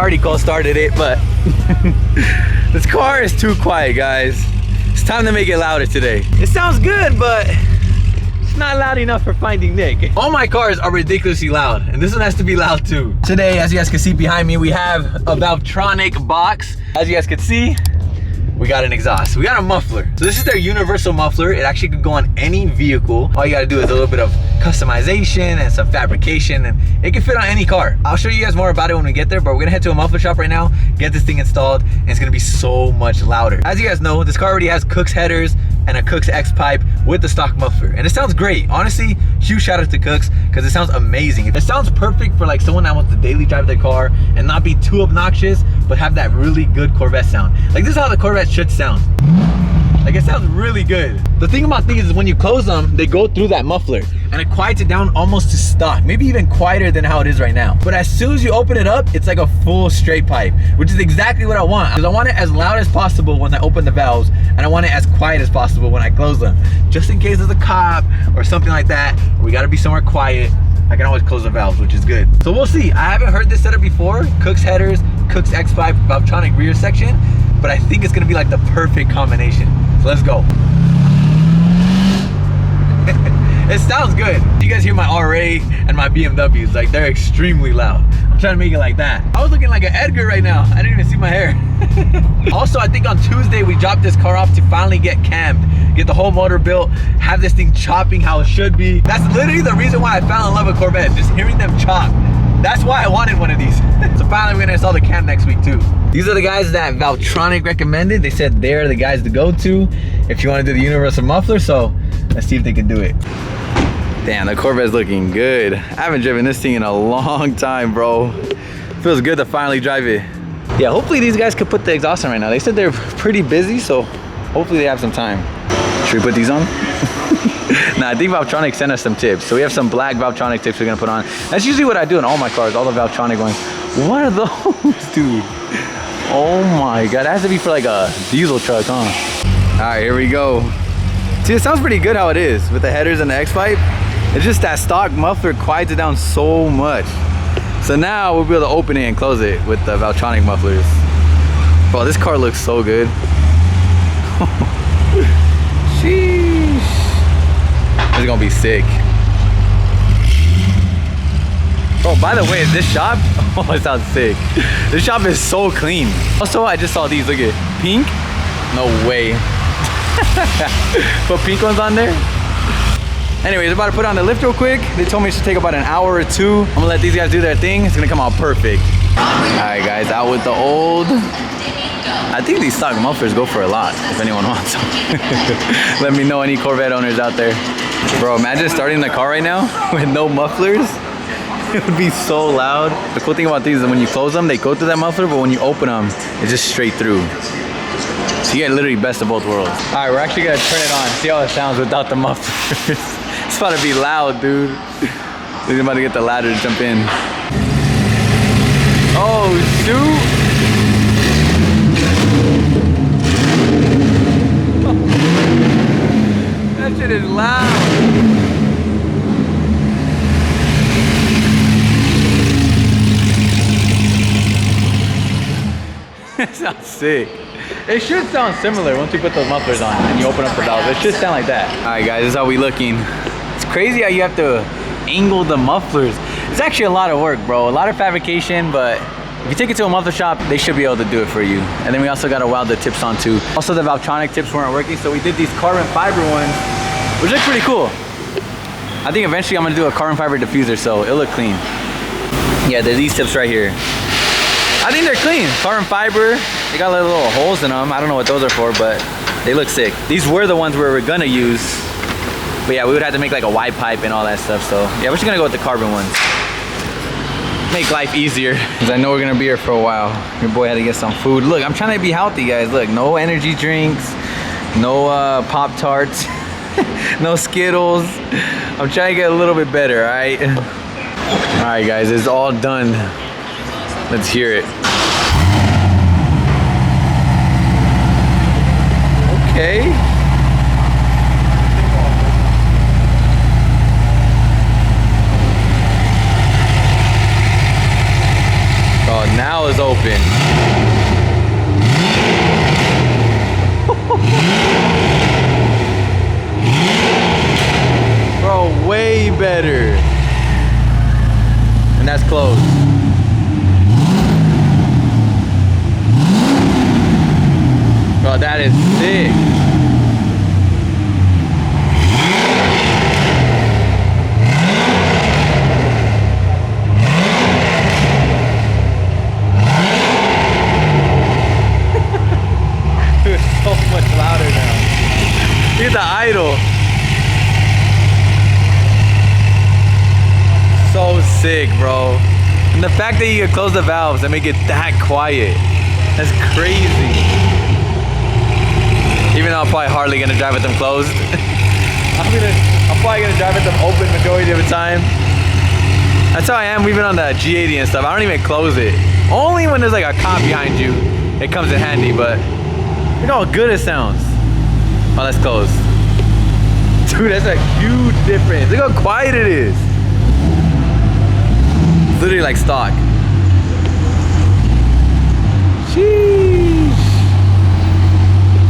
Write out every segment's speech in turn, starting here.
already cold started it, but this car is too quiet, guys. It's time to make it louder today. It sounds good, but it's not loud enough for Finding Nick. All my cars are ridiculously loud, and this one has to be loud too. Today, as you guys can see behind me, we have a Valvetronic box. As you guys can see, we got an exhaust. We got a muffler. So this is their universal muffler. It actually could go on any vehicle. All you gotta do is a little bit of customization and some fabrication, and it can fit on any car. I'll show you guys more about it when we get there, but we're gonna head to a muffler shop right now, get this thing installed, and it's gonna be so much louder. As you guys know, this car already has Cook's headers and a Cook's X pipe with the stock muffler, and it sounds great. Honestly, huge shout out to Cook's because it sounds amazing. It sounds perfect for like someone that wants to daily drive their car and not be too obnoxious, but have that really good Corvette sound. Like this is how the Corvette should sound. Like it sounds really good. The thing about these is when you close them, they go through that muffler and it quiets it down almost to stock, maybe even quieter than how it is right now. But as soon as you open it up, it's like a full straight pipe, which is exactly what I want. Because I want it as loud as possible when I open the valves, and I want it as quiet as possible when I close them. Just in case there's a cop or something like that, we gotta be somewhere quiet, I can always close the valves, which is good. So we'll see. I haven't heard this setup before. Cook's headers, Cook's X pipe, Valvetronic rear section, but I think it's gonna be like the perfect combination. So let's go. It sounds good. You guys hear my RA and my BMWs, like they're extremely loud. I'm trying to make it like that. I was looking like an Edgar right now. I didn't even see my hair. Also, I think on Tuesday we dropped this car off to finally get cammed, get the whole motor built, have this thing chopping how it should be. That's literally the reason why I fell in love with Corvette, just hearing them chop. That's why I wanted one of these. So finally we're gonna install the cam next week too. These are the guys that Valvetronic recommended. They said they're the guys to go to if you want to do the universal muffler, so let's see if they can do it. Damn, the Corvette's looking good. I haven't driven this thing in a long time, bro. Feels good to finally drive it. Yeah, hopefully these guys could put the exhaust on right now. They said they're pretty busy, so hopefully they have some time. Should we put these on? Nah, I think Valvetronic sent us some tips. So we have some black Valvetronic tips we're gonna put on. That's usually what I do in all my cars, all the Valvetronic ones. What are those, dude? Oh my God, that has to be for like a diesel truck, huh? All right, here we go. See, it sounds pretty good how it is with the headers and the X-pipe. It's just that stock muffler quiets it down so much. So now we'll be able to open it and close it with the Valvetronic mufflers. Bro, this car looks so good. Sheesh. This is gonna be sick. Oh, by the way, this shop, oh, it sounds sick. This shop is so clean. Also, I just saw these, look at pink. No way. Put pink ones on there. Anyways, about to put on the lift real quick. They told me it should take about an hour or two. I'm gonna let these guys do their thing. It's gonna come out perfect. All right, guys, out with the old. I think these stock mufflers go for a lot, if anyone wants them. Let me know, any Corvette owners out there. Bro, imagine starting the car right now with no mufflers. It would be so loud. The cool thing about these is when you close them, they go through that muffler, but when you open them, it's just straight through. So you get literally best of both worlds. All right, we're actually gonna turn it on, see how it sounds without the mufflers. It's about to be loud, dude. We're about to get the ladder to jump in. Oh, shoot. That shit is loud. It sounds sick. It should sound similar once you put those mufflers on and you open up the valve. It should sound like that. All right, guys, this is how we looking. It's crazy how you have to angle the mufflers. It's actually a lot of work, bro. A lot of fabrication, but if you take it to a muffler shop, they should be able to do it for you. And then we also got to weld the tips on too. Also, the Valvetronic tips weren't working, so we did these carbon fiber ones, which look pretty cool. I think eventually I'm gonna do a carbon fiber diffuser, so it'll look clean. Yeah, there's these tips right here. I think they're clean. Carbon fiber, they got little holes in them. I don't know what those are for, but they look sick. These were the ones we were gonna use. But yeah, we would have to make like a wide pipe and all that stuff. So yeah, we're just gonna go with the carbon ones. Make life easier. Cause I know we're gonna be here for a while. Your boy had to get some food. Look, I'm trying to be healthy, guys. Look, no energy drinks, no Pop-Tarts, no Skittles. I'm trying to get a little bit better, all right? All right, guys, it's all done. Let's hear it. Okay. Oh, now it's open. open. Bro, way better. And that's closed. Bro, that is sick. It's so much louder now. Look at the idle. So sick, bro. And the fact that you can close the valves and make it that quiet. That's crazy. Even though I'm probably hardly gonna drive with them closed. I'm probably gonna drive with them open majority of the time. That's how I am even on the G80 and stuff. I don't even close it. Only when there's like a cop behind you, it comes in handy, but look how good it sounds. Oh, that's closed. Dude, that's a huge difference. Look how quiet it is. It's literally like stock. Sheesh.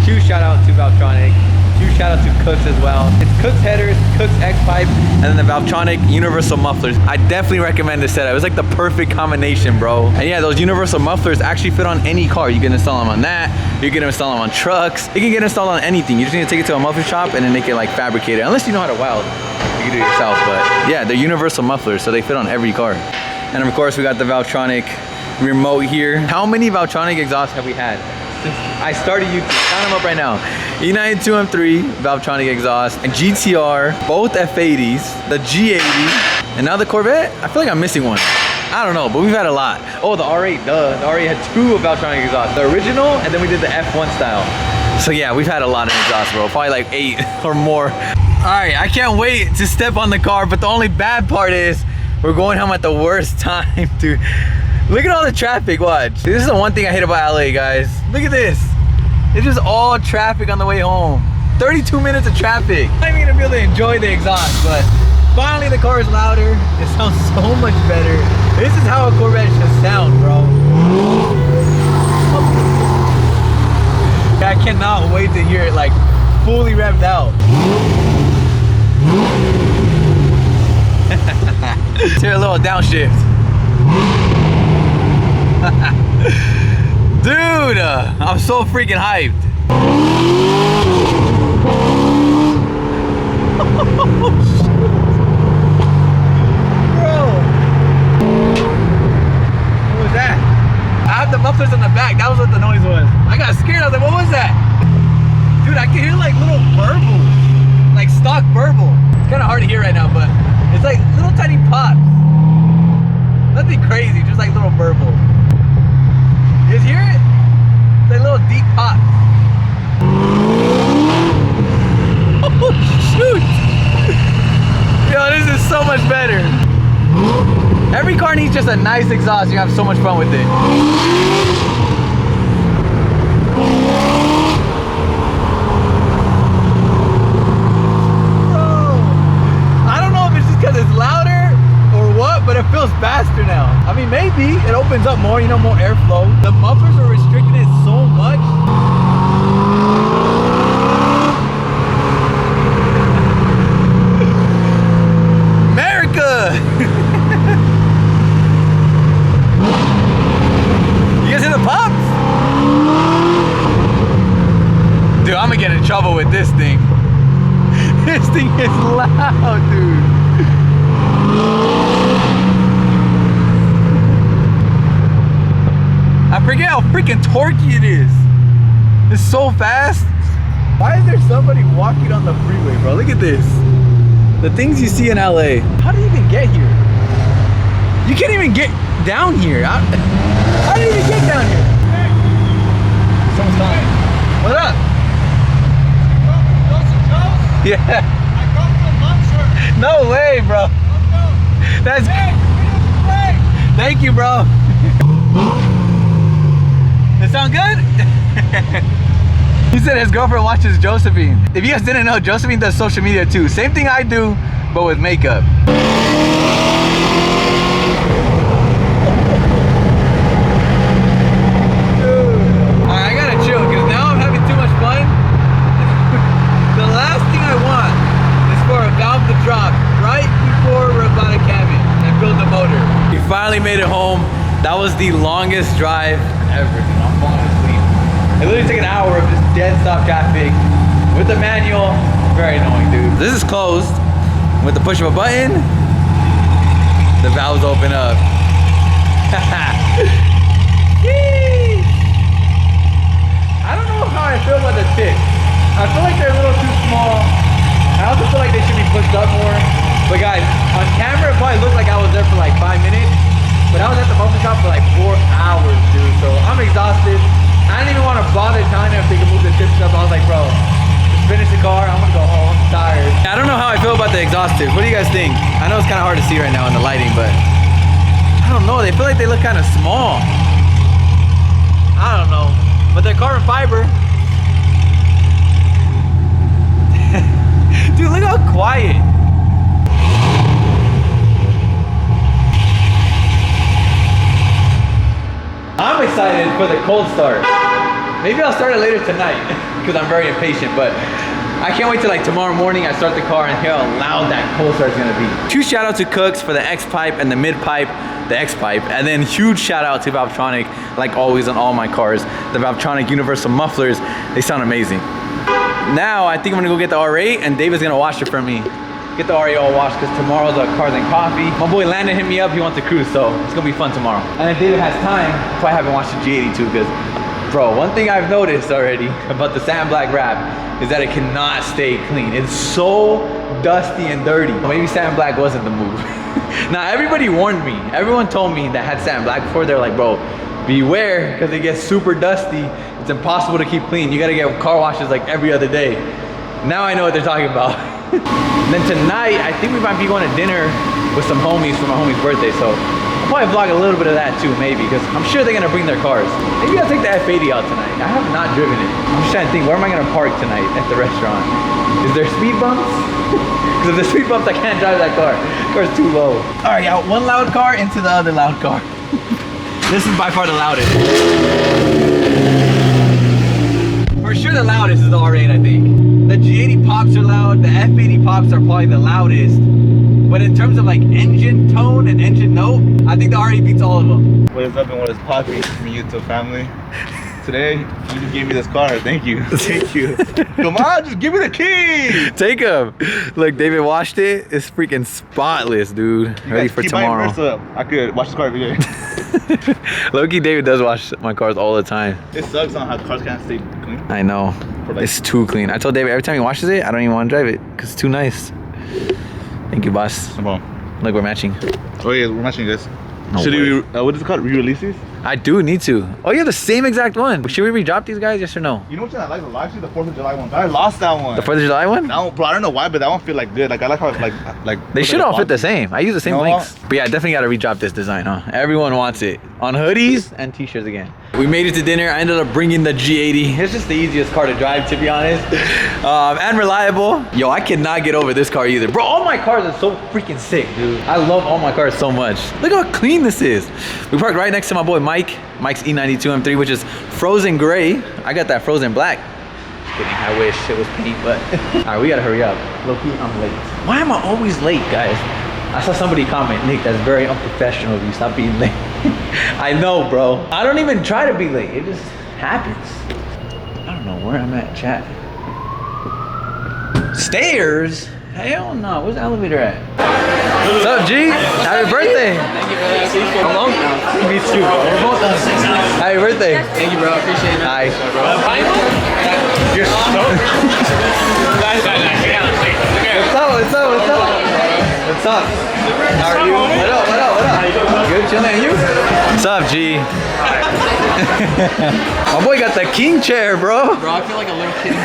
Huge shout out to Valvetronic. Huge shout out to Cooks as well. It's Cooks headers, Cooks X pipe, and then the Valvetronic universal mufflers. I definitely recommend this setup. It was like the perfect combination, bro. And yeah, those universal mufflers actually fit on any car. You can install them on that. You can install them on trucks. You can get installed on anything. You just need to take it to a muffler shop and then make it like fabricated. Unless you know how to weld, you can do it yourself. But yeah, they're universal mufflers, so they fit on every car. And of course, we got the Valvetronic remote here. How many Valvetronic exhausts have we had since I started YouTube? Count them up right now. E92 M3 Valvetronic exhaust, and GTR, both F80s, the G80, and now the Corvette. I feel like I'm missing one. I don't know, but we've had a lot. Oh, the R8, duh. The R8 had 2 Valvetronic exhausts. The original, and then we did the F1 style. So yeah, we've had a lot of exhausts, bro. Probably like 8 or more. All right, I can't wait to step on the car, but the only bad part is we're going home at the worst time, dude. Look at all the traffic, watch. This is the one thing I hate about LA, guys. Look at this. It's just all traffic on the way home. 32 minutes of traffic. I'm not even gonna be able to enjoy the exhaust, but finally the car is louder. It sounds so much better. This is how a Corvette should sound, bro. I cannot wait to hear it like fully revved out. Let's hear a little downshift. Dude, I'm so freaking hyped. Bro, what was that? I have the mufflers in the back. That was what the noise was. I got scared. I was like, what was that? Dude, I can hear like little burbles, like stock burble. It's kind of hard to hear right now, but it's like little tiny pops. Nothing crazy, just like little burble. You guys hear it? It's like little deep pops. Oh shoot! Yo, this is so much better. Every car needs just a nice exhaust. You have so much fun with it. Bro, I don't know if it's just because it's louder or what, but it feels faster now. I mean, maybe it opens up more, you know, more airflow. The mufflers are restricting it so much. America! You guys hear the pops? Dude, I'm gonna get in trouble with this thing. This thing is loud, dude. I forget how freaking torquey it is. It's so fast. Why is there somebody walking on the freeway, bro? Look at this. The things you see in LA. How do you even get here? You can't even get down here. How do you even get down here? Someone's calling. What up? Yeah. I come from Munster. No way, bro. That's. Thank you, bro. That sound good? He said his girlfriend watches Josephine. If you guys didn't know, Josephine does social media too. Same thing I do, but with makeup. finally made it home. That was the longest drive ever, dude. I'm falling asleep. It literally took an hour of just dead stop traffic with the manual. Very annoying, dude. This is closed. With the push of a button, the valves open up. I don't know how I feel about the tips. I feel like they're a little too small. I also feel like they should be pushed up more. But guys, on camera it probably looked like I was there for like 5 minutes. But I was at the muffler shop for like 4 hours, dude. So I'm exhausted. I didn't even want to bother telling them if they could move the tips up. I was like, bro, just finish the car. I'm gonna go home. I'm tired. I don't know how I feel about the exhaust tips. What do you guys think? I know it's kind of hard to see right now in the lighting, but I don't know. They feel like they look kind of small. I don't know. But they're carbon fiber. Dude, look how quiet. I'm excited for the cold start. Maybe I'll start it later tonight because I'm very impatient, but I can't wait till like tomorrow morning I start the car and hear how loud that cold start is gonna be. Huge shout out to Cooks for the X pipe and the mid pipe, the X pipe, and then huge shout out to Valvetronic, like always on all my cars. The Valvetronic universal mufflers, they sound amazing. Now I think I'm gonna go get the R8 and David's gonna wash it for me. Get the R8 all washed because tomorrow's a Cars and Coffee. My boy Landon hit me up, he wants to cruise, so it's gonna be fun tomorrow. And if David has time, that's why I haven't watched the G82 because, bro, one thing I've noticed already about the sand black wrap is that it cannot stay clean. It's so dusty and dirty. Maybe sand black wasn't the move. Now everybody warned me. Everyone told me that had sand black before. They're like, bro, beware because it gets super dusty. It's impossible to keep clean. You gotta get car washes like every other day. Now I know what they're talking about. Then tonight, I think we might be going to dinner with some homies for my homie's birthday. So I'll probably vlog a little bit of that too, maybe, because I'm sure they're gonna bring their cars. Maybe I'll take the F80 out tonight. I have not driven it. I'm just trying to think, where am I gonna park tonight at the restaurant? Is there speed bumps? Because if there's speed bumps, I can't drive that car. The car's too low. All right, out one loud car into the other loud car. This is by far the loudest. For sure the loudest is the R8, I think. The G80 pops are loud, the F80 pops are probably the loudest. But in terms of like engine tone and engine note, I think the R8 beats all of them. What is up and what is popping from YouTube family? Today, you just gave me this car. Thank you. Thank you. Come on, just give me the key. Take him. Look, David washed it. It's freaking spotless, dude. Ready for tomorrow. I could wash this car every day. Low-key, David does wash my cars all the time. It sucks on how cars can't stay clean. I know. Like, it's too clean. I told David every time he washes it, I don't even want to drive it because it's too nice. Thank you, boss. Come on. Look, we're matching. Oh yeah, we're matching this. No Should way. we, what is it called? Re-release these? I do need to. Oh, you have the same exact one. Should we re-drop these guys? Yes or no? You know what I like? Actually, the 4th of July one. I lost that one. The 4th of July one? That one, bro, I don't know why, but that one feel like good. Like I like how it's like They should all fit the same. I use the same No. links. But yeah, I definitely gotta re-drop this design, huh? Everyone wants it. On hoodies and t-shirts again. We made it to dinner. I ended up bringing the G80. It's just the easiest car to drive, to be honest. And reliable. Yo, I cannot get over this car either. Bro, all my cars are so freaking sick, dude. I love all my cars so much. Look how clean this is. We parked right next to my boy Mike. Mike's E92 M3, which is frozen gray. I got that frozen black. Just kidding, I wish it was paint, but all right, we gotta hurry up. Low-key, I'm late. Why am I always late, guys? I saw somebody comment, Nick, that's very unprofessional of you. Stop being late. I know, bro. I don't even try to be late. It just happens. I don't know where I'm at, chat. Stairs? Hell no. Where's the elevator at? What's up, G? Happy birthday. Thank you, brother. See you for a long time. Me too, bro. We're both done. Happy birthday. Thank you, bro. Appreciate it. Hi. You're so What's up? What's up? How are you? What up? Good, chilling. You? What's up, G? My boy got the king chair, bro. Bro, I feel like a little kid.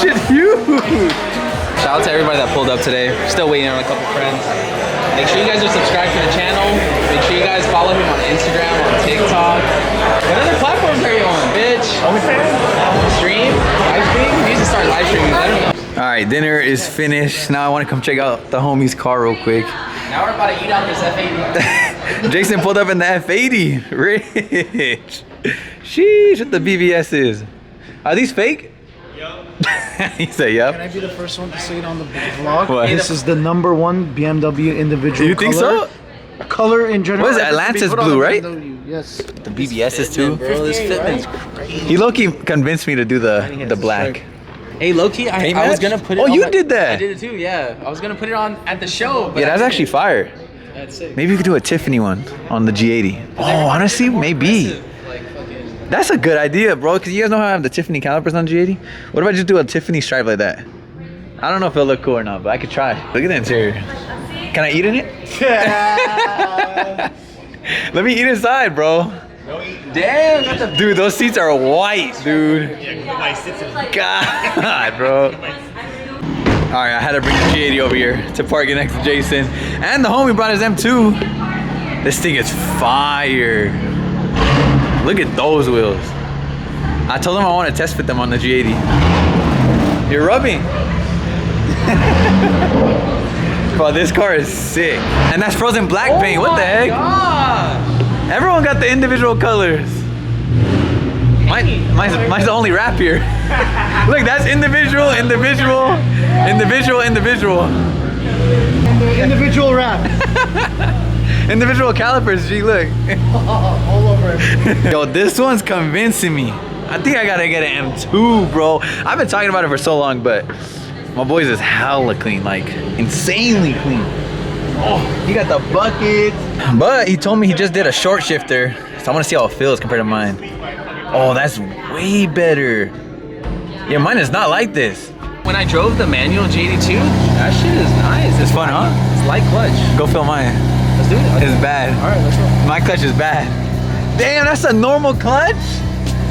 Shit's huge. Shout out to everybody that pulled up today. Still waiting on a couple friends. Make sure you guys are subscribed to the channel. Make sure you guys follow him on Instagram, on TikTok. What other platforms are you on, bitch? Stream? Live stream? We need to start live streaming. I don't know. All right, dinner is finished. Now I want to come check out the homie's car real quick. Now we're about to eat out this F80. Jason pulled up in the F80. Rich. Sheesh, what the BBS is. Are these fake? Yup. He said yup. Can I be the first one to say it on the vlog? What? This is the #1 BMW individual You think color. so? color in general. What is it? ever to be Atlantis put on blue, a right? BMW. Yes. The BBSs too. Bro, this fitment's crazy. He low-key convinced me to do the black. Hey, low-key, I was gonna put it Oh, on you my- did that. I did it too, yeah. I was gonna put it on at the show, but Yeah, that's I actually didn't. fire. That's sick. Maybe you could do a Tiffany one on the G80. Oh, honestly, maybe. Like, fucking... That's a good idea, bro. Cause you guys know how I have the Tiffany calipers on G80. What if I just do a Tiffany stripe like that? I don't know if it'll look cool or not, but I could try. Look at the interior. Can I eat in it? Let me eat inside, bro. Damn, that's a... Dude, those seats are white, dude. God, bro. All right, I had to bring the G80 over here to park it next to Jason. And the homie brought his M2. This thing is fire. Look at those wheels. I told him I want to test fit them on the G80. You're rubbing. Bro, this car is sick. And that's frozen black paint. What the heck? God. Everyone got the individual colors. Mine's the only wrap here. Look, that's individual, individual, individual, individual. Individual wrap. Individual calipers, G, look. All over it. Yo, this one's convincing me. I think I gotta get an M2, bro. I've been talking about it for so long, but my boy's is hella clean, like insanely clean. Oh, he got the buckets. But he told me he just did a short shifter, so I wanna see how it feels compared to mine. Oh, that's way better. Yeah, mine is not like this. When I drove the manual G82, that shit is nice. It's fun, huh? It's light clutch. Go film mine. Let's do it. It's bad. All right, let's go. My clutch is bad. Damn, that's a normal clutch?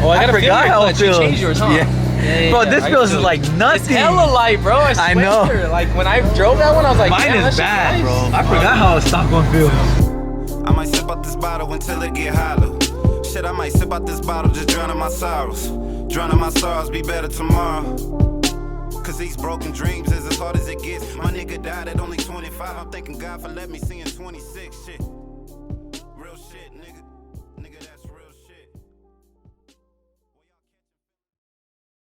Oh, I gotta feel forgot your how it clutch. You feels. changed yours, huh? Yeah. Bro, this I feels feel like it. nothing. It's hella light, bro. I swear. know. Like when I drove that one, I was like, Mine damn, is that bad, shit's nice. bro. I forgot how a stock one feels. I might sip out this bottle until it get hollow. Shit, I might sip out this bottle, just drowning my sorrows. Drowning my sorrows, be better tomorrow. Cause these broken dreams is as hard as it gets. My nigga died at only 25. I'm thanking God for letting me see in 26. Shit.